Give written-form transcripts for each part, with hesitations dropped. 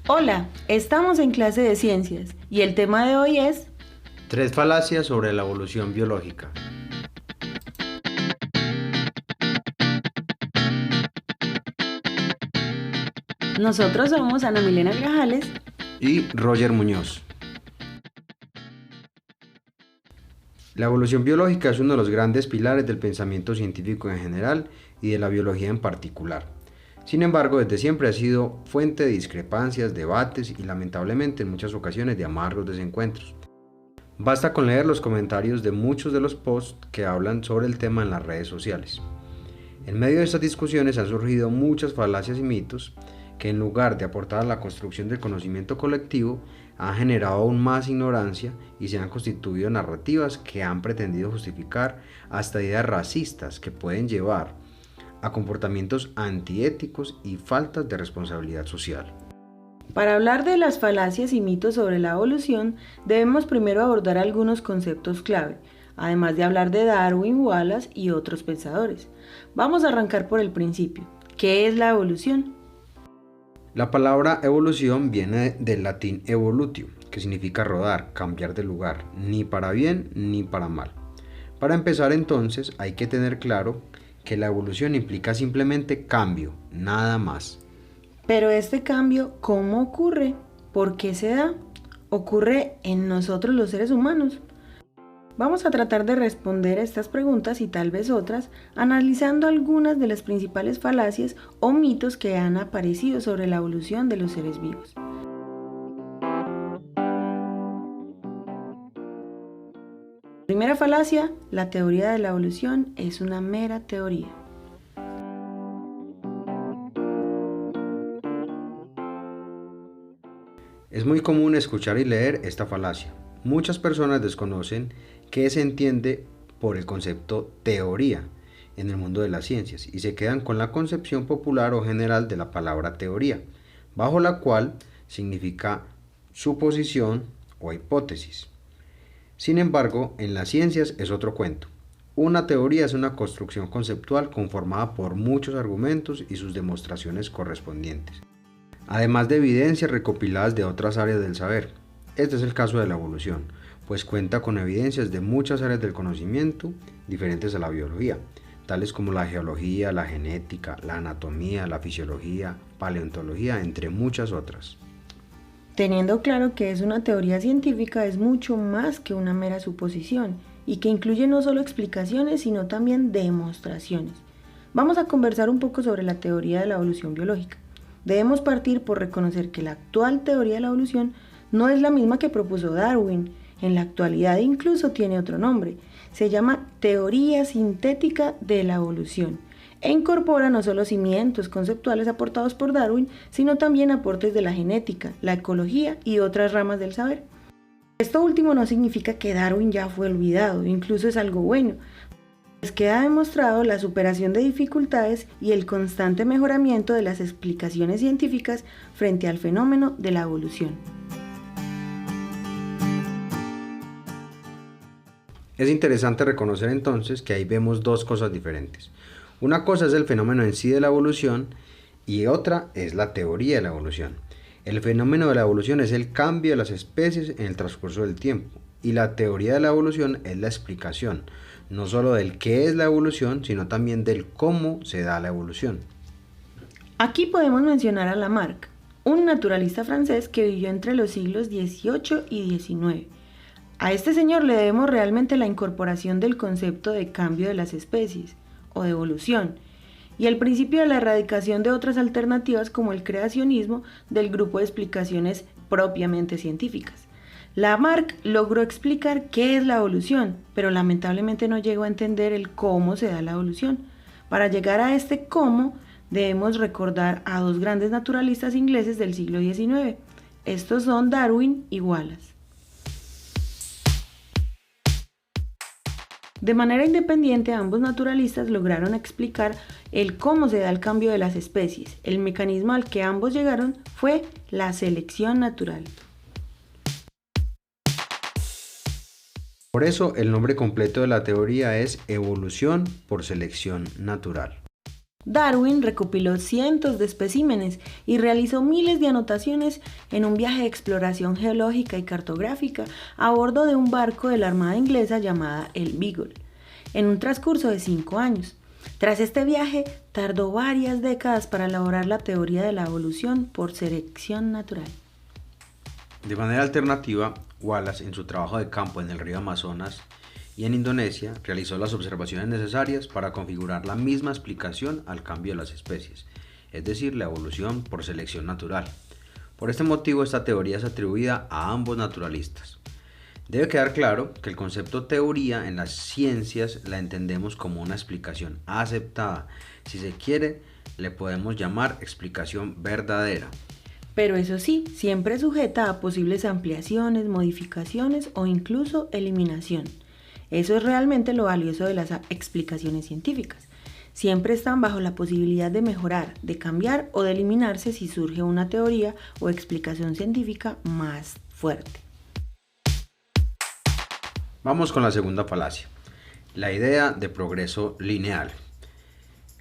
Hola, estamos en clase de ciencias y el tema de hoy es... Tres falacias sobre la evolución biológica. Nosotros somos Ana Milena Grajales. Y Roger Muñoz. La evolución biológica es uno de los grandes pilares del pensamiento científico en general y de la biología en particular. Sin embargo, desde siempre ha sido fuente de discrepancias, debates y lamentablemente en muchas ocasiones de amargos desencuentros. Basta con leer los comentarios de muchos de los posts que hablan sobre el tema en las redes sociales. En medio de estas discusiones han surgido muchas falacias y mitos que, en lugar de aportar a la construcción del conocimiento colectivo, han generado aún más ignorancia y se han constituido narrativas que han pretendido justificar hasta ideas racistas que pueden llevar a comportamientos antiéticos y faltas de responsabilidad social. Para hablar de las falacias y mitos sobre la evolución, debemos primero abordar algunos conceptos clave, además de hablar de Darwin, Wallace y otros pensadores. Vamos a arrancar por el principio. ¿Qué es la evolución? La palabra evolución viene del latín evolutio, que significa rodar, cambiar de lugar, ni para bien ni para mal. Para empezar entonces hay que tener claro que la evolución implica simplemente cambio, nada más. Pero este cambio, ¿cómo ocurre? ¿Por qué se da? ¿Ocurre en nosotros los seres humanos? Vamos a tratar de responder a estas preguntas y tal vez otras, analizando algunas de las principales falacias o mitos que han aparecido sobre la evolución de los seres vivos. Primera falacia, la teoría de la evolución es una mera teoría. Es muy común escuchar y leer esta falacia. Muchas personas desconocen qué se entiende por el concepto teoría en el mundo de las ciencias y se quedan con la concepción popular o general de la palabra teoría, bajo la cual significa suposición o hipótesis. Sin embargo, en las ciencias es otro cuento. Una teoría es una construcción conceptual conformada por muchos argumentos y sus demostraciones correspondientes, además de evidencias recopiladas de otras áreas del saber. Este es el caso de la evolución, pues cuenta con evidencias de muchas áreas del conocimiento diferentes a la biología, tales como la geología, la genética, la anatomía, la fisiología, paleontología, entre muchas otras. Teniendo claro que es una teoría científica, es mucho más que una mera suposición y que incluye no solo explicaciones, sino también demostraciones. Vamos a conversar un poco sobre la teoría de la evolución biológica. Debemos partir por reconocer que la actual teoría de la evolución no es la misma que propuso Darwin. En la actualidad incluso tiene otro nombre. Se llama teoría sintética de la evolución e incorpora no solo cimientos conceptuales aportados por Darwin, sino también aportes de la genética, la ecología y otras ramas del saber. Esto último no significa que Darwin ya fue olvidado, incluso es algo bueno, pues queda demostrado la superación de dificultades y el constante mejoramiento de las explicaciones científicas frente al fenómeno de la evolución. Es interesante reconocer entonces que ahí vemos dos cosas diferentes. Una cosa es el fenómeno en sí de la evolución y otra es la teoría de la evolución. El fenómeno de la evolución es el cambio de las especies en el transcurso del tiempo y la teoría de la evolución es la explicación, no solo del qué es la evolución, sino también del cómo se da la evolución. Aquí podemos mencionar a Lamarck, un naturalista francés que vivió entre los siglos XVIII y XIX. A este señor le debemos realmente la incorporación del concepto de cambio de las especies, o de evolución, y el principio de la erradicación de otras alternativas como el creacionismo del grupo de explicaciones propiamente científicas. Lamarck logró explicar qué es la evolución, pero lamentablemente no llegó a entender el cómo se da la evolución. Para llegar a este cómo, debemos recordar a dos grandes naturalistas ingleses del siglo XIX. Estos son Darwin y Wallace. De manera independiente, ambos naturalistas lograron explicar el cómo se da el cambio de las especies. El mecanismo al que ambos llegaron fue la selección natural. Por eso el nombre completo de la teoría es evolución por selección natural. Darwin recopiló cientos de especímenes y realizó miles de anotaciones en un viaje de exploración geológica y cartográfica a bordo de un barco de la Armada inglesa llamada el Beagle, en un transcurso de 5 años. Tras este viaje, tardó varias décadas para elaborar la teoría de la evolución por selección natural. De manera alternativa, Wallace, en su trabajo de campo en el río Amazonas y en Indonesia, realizó las observaciones necesarias para configurar la misma explicación al cambio de las especies, es decir, la evolución por selección natural. Por este motivo, esta teoría es atribuida a ambos naturalistas. Debe quedar claro que el concepto teoría en las ciencias la entendemos como una explicación aceptada. Si se quiere, le podemos llamar explicación verdadera. Pero eso sí, siempre sujeta a posibles ampliaciones, modificaciones o incluso eliminación. Eso es realmente lo valioso de las explicaciones científicas. Siempre están bajo la posibilidad de mejorar, de cambiar o de eliminarse si surge una teoría o explicación científica más fuerte. Vamos con la segunda falacia, la idea de progreso lineal.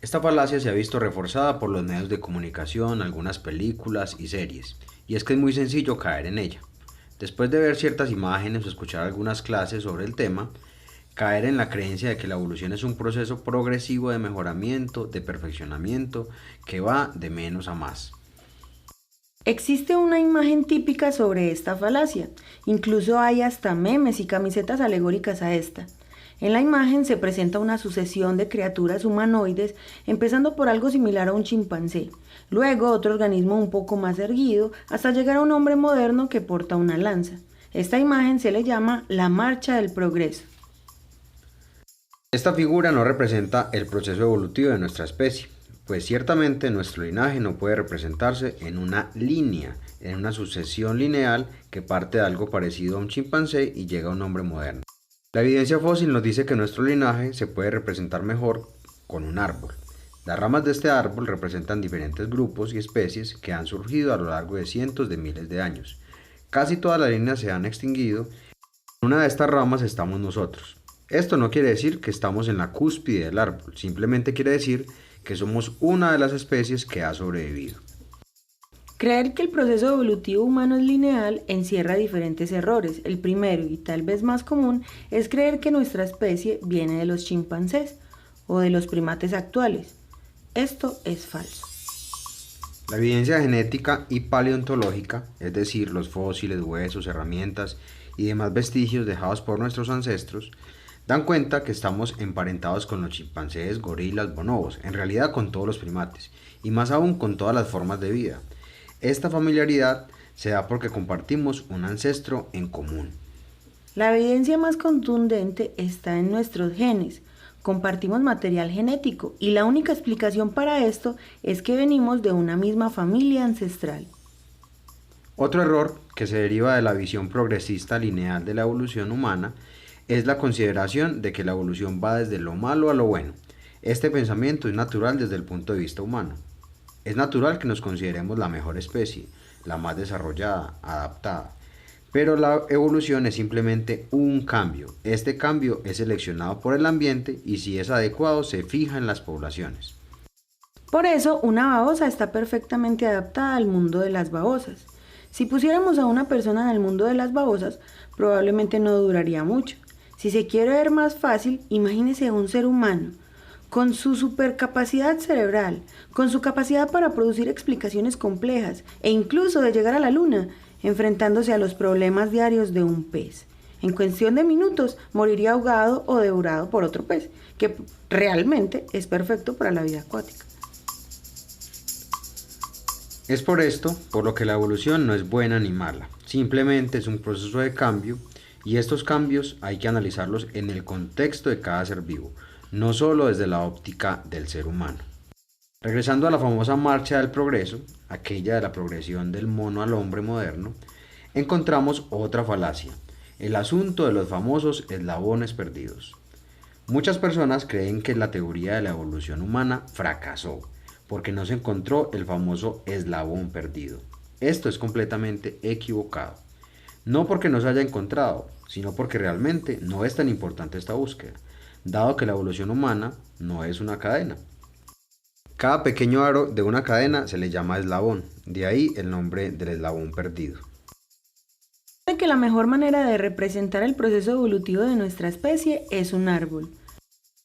Esta falacia se ha visto reforzada por los medios de comunicación, algunas películas y series, y es que es muy sencillo caer en ella. Después de ver ciertas imágenes o escuchar algunas clases sobre el tema, caer en la creencia de que la evolución es un proceso progresivo de mejoramiento, de perfeccionamiento, que va de menos a más. Existe una imagen típica sobre esta falacia, incluso hay hasta memes y camisetas alegóricas a esta. En la imagen se presenta una sucesión de criaturas humanoides, empezando por algo similar a un chimpancé, luego otro organismo un poco más erguido, hasta llegar a un hombre moderno que porta una lanza. Esta imagen se le llama la marcha del progreso. Esta figura no representa el proceso evolutivo de nuestra especie, pues ciertamente nuestro linaje no puede representarse en una línea, en una sucesión lineal que parte de algo parecido a un chimpancé y llega a un hombre moderno. La evidencia fósil nos dice que nuestro linaje se puede representar mejor con un árbol. Las ramas de este árbol representan diferentes grupos y especies que han surgido a lo largo de cientos de miles de años. Casi todas las líneas se han extinguido. En una de estas ramas estamos nosotros. Esto no quiere decir que estamos en la cúspide del árbol, simplemente quiere decir que somos una de las especies que ha sobrevivido. Creer que el proceso evolutivo humano es lineal encierra diferentes errores. El primero, y tal vez más común, es creer que nuestra especie viene de los chimpancés o de los primates actuales. Esto es falso. La evidencia genética y paleontológica, es decir, los fósiles, huesos, herramientas y demás vestigios dejados por nuestros ancestros, dan cuenta que estamos emparentados con los chimpancés, gorilas, bonobos, en realidad con todos los primates, y más aún con todas las formas de vida. Esta familiaridad se da porque compartimos un ancestro en común. La evidencia más contundente está en nuestros genes. Compartimos material genético y la única explicación para esto es que venimos de una misma familia ancestral. Otro error que se deriva de la visión progresista lineal de la evolución humana es la consideración de que la evolución va desde lo malo a lo bueno. Este pensamiento es natural desde el punto de vista humano. Es natural que nos consideremos la mejor especie, la más desarrollada, adaptada. Pero la evolución es simplemente un cambio. Este cambio es seleccionado por el ambiente y si es adecuado se fija en las poblaciones. Por eso, una babosa está perfectamente adaptada al mundo de las babosas. Si pusiéramos a una persona en el mundo de las babosas, probablemente no duraría mucho. Si se quiere ver más fácil, imagínese a un ser humano, con su supercapacidad cerebral, con su capacidad para producir explicaciones complejas e incluso de llegar a la luna, enfrentándose a los problemas diarios de un pez. En cuestión de minutos moriría ahogado o devorado por otro pez, que realmente es perfecto para la vida acuática. Es por esto por lo que la evolución no es buena ni mala, simplemente es un proceso de cambio y estos cambios hay que analizarlos en el contexto de cada ser vivo, no solo desde la óptica del ser humano. Regresando a la famosa marcha del progreso, aquella de la progresión del mono al hombre moderno, encontramos otra falacia, el asunto de los famosos eslabones perdidos. Muchas personas creen que la teoría de la evolución humana fracasó, porque no se encontró el famoso eslabón perdido. Esto es completamente equivocado. No porque no se haya encontrado, sino porque realmente no es tan importante esta búsqueda, dado que la evolución humana no es una cadena. Cada pequeño aro de una cadena se le llama eslabón, de ahí el nombre del eslabón perdido. De que la mejor manera de representar el proceso evolutivo de nuestra especie es un árbol.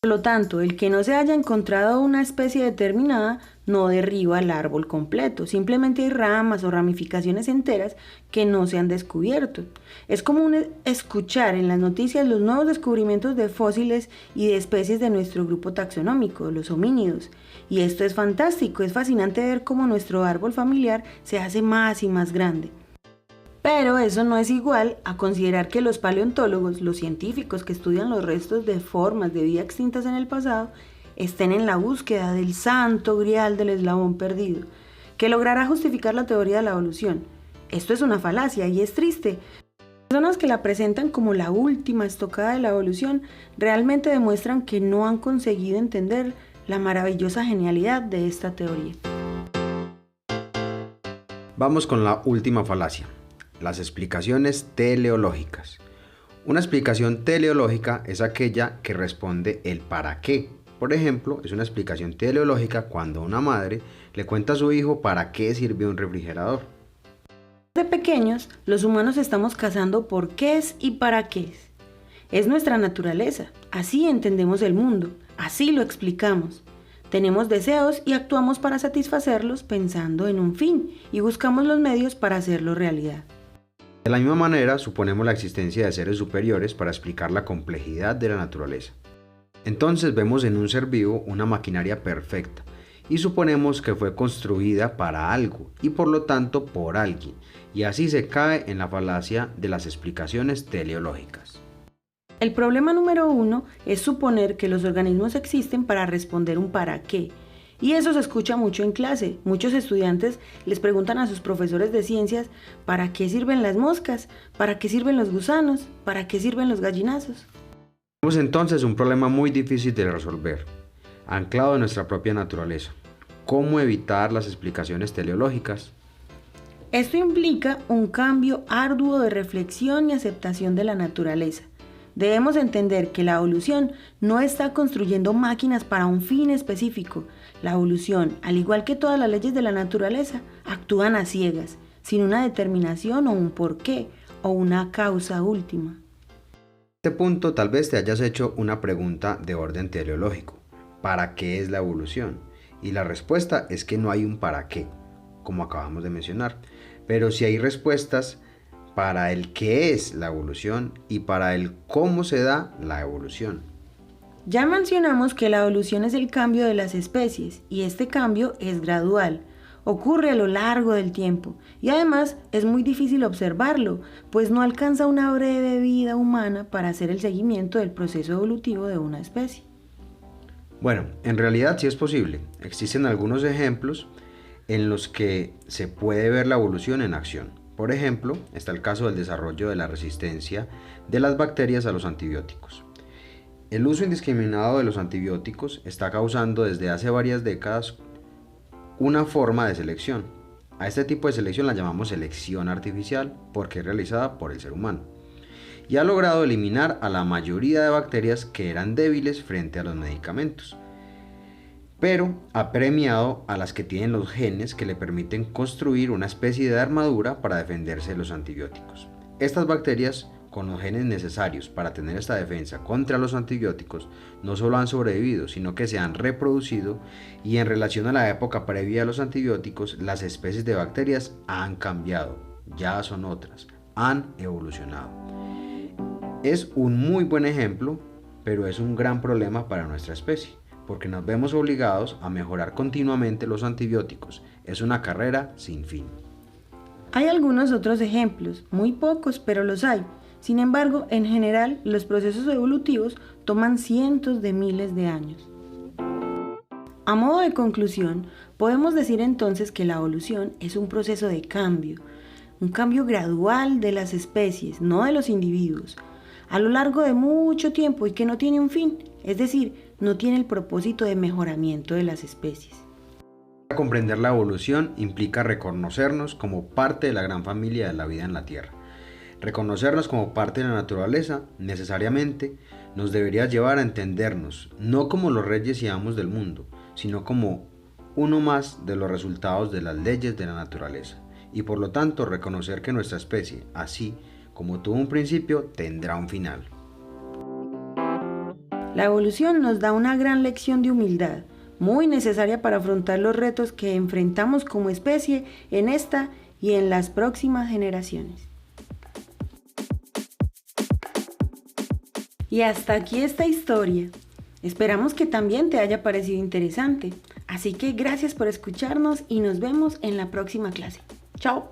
Por lo tanto, el que no se haya encontrado una especie determinada no derriba el árbol completo, simplemente hay ramas o ramificaciones enteras que no se han descubierto. Es común escuchar en las noticias los nuevos descubrimientos de fósiles y de especies de nuestro grupo taxonómico, los homínidos. Y esto es fantástico, es fascinante ver cómo nuestro árbol familiar se hace más y más grande. Pero eso no es igual a considerar que los paleontólogos, los científicos que estudian los restos de formas de vida extintas en el pasado, estén en la búsqueda del santo grial del eslabón perdido, que logrará justificar la teoría de la evolución. Esto es una falacia y es triste. Las personas que la presentan como la última estocada de la evolución realmente demuestran que no han conseguido entender la maravillosa genialidad de esta teoría. Vamos con la última falacia. Las explicaciones teleológicas. Una explicación teleológica es aquella que responde el para qué. Por ejemplo, es una explicación teleológica cuando una madre le cuenta a su hijo para qué sirve un refrigerador. Desde pequeños, los humanos estamos cazando por qué es y para qué es. Es nuestra naturaleza, así entendemos el mundo, así lo explicamos. Tenemos deseos y actuamos para satisfacerlos pensando en un fin y buscamos los medios para hacerlo realidad. De la misma manera, suponemos la existencia de seres superiores para explicar la complejidad de la naturaleza. Entonces vemos en un ser vivo una maquinaria perfecta y suponemos que fue construida para algo y por lo tanto por alguien, y así se cae en la falacia de las explicaciones teleológicas. El problema número 1 es suponer que los organismos existen para responder un para qué. Y eso se escucha mucho en clase. Muchos estudiantes les preguntan a sus profesores de ciencias ¿para qué sirven las moscas? ¿Para qué sirven los gusanos? ¿Para qué sirven los gallinazos? Tenemos entonces un problema muy difícil de resolver, anclado en nuestra propia naturaleza. ¿Cómo evitar las explicaciones teleológicas? Esto implica un cambio arduo de reflexión y aceptación de la naturaleza. Debemos entender que la evolución no está construyendo máquinas para un fin específico. La evolución, al igual que todas las leyes de la naturaleza, actúan a ciegas, sin una determinación o un porqué o una causa última. En este punto tal vez te hayas hecho una pregunta de orden teleológico. ¿Para qué es la evolución? Y la respuesta es que no hay un para qué, como acabamos de mencionar, pero sí hay respuestas para el qué es la evolución y para el cómo se da la evolución. Ya mencionamos que la evolución es el cambio de las especies y este cambio es gradual, ocurre a lo largo del tiempo y además es muy difícil observarlo, pues no alcanza una breve vida humana para hacer el seguimiento del proceso evolutivo de una especie. Bueno, en realidad sí es posible. Existen algunos ejemplos en los que se puede ver la evolución en acción. Por ejemplo, está el caso del desarrollo de la resistencia de las bacterias a los antibióticos. El uso indiscriminado de los antibióticos está causando desde hace varias décadas una forma de selección. A este tipo de selección la llamamos selección artificial porque es realizada por el ser humano. Y ha logrado eliminar a la mayoría de bacterias que eran débiles frente a los medicamentos. Pero ha premiado a las que tienen los genes que le permiten construir una especie de armadura para defenderse de los antibióticos. Estas bacterias con los genes necesarios para tener esta defensa contra los antibióticos no solo han sobrevivido, sino que se han reproducido y en relación a la época previa a los antibióticos, las especies de bacterias han cambiado, ya son otras, han evolucionado. Es un muy buen ejemplo, pero es un gran problema para nuestra especie, porque nos vemos obligados a mejorar continuamente los antibióticos. Es una carrera sin fin. Hay algunos otros ejemplos, muy pocos, pero los hay. Sin embargo, en general, los procesos evolutivos toman cientos de miles de años. A modo de conclusión, podemos decir entonces que la evolución es un proceso de cambio, un cambio gradual de las especies, no de los individuos, a lo largo de mucho tiempo y que no tiene un fin, es decir, no tiene el propósito de mejoramiento de las especies. Comprender la evolución implica reconocernos como parte de la gran familia de la vida en la Tierra. Reconocernos como parte de la naturaleza necesariamente nos debería llevar a entendernos, no como los reyes y amos del mundo, sino como uno más de los resultados de las leyes de la naturaleza, y por lo tanto reconocer que nuestra especie, así como tuvo un principio, tendrá un final. La evolución nos da una gran lección de humildad, muy necesaria para afrontar los retos que enfrentamos como especie en esta y en las próximas generaciones. Y hasta aquí esta historia. Esperamos que también te haya parecido interesante. Así que gracias por escucharnos y nos vemos en la próxima clase. ¡Chao!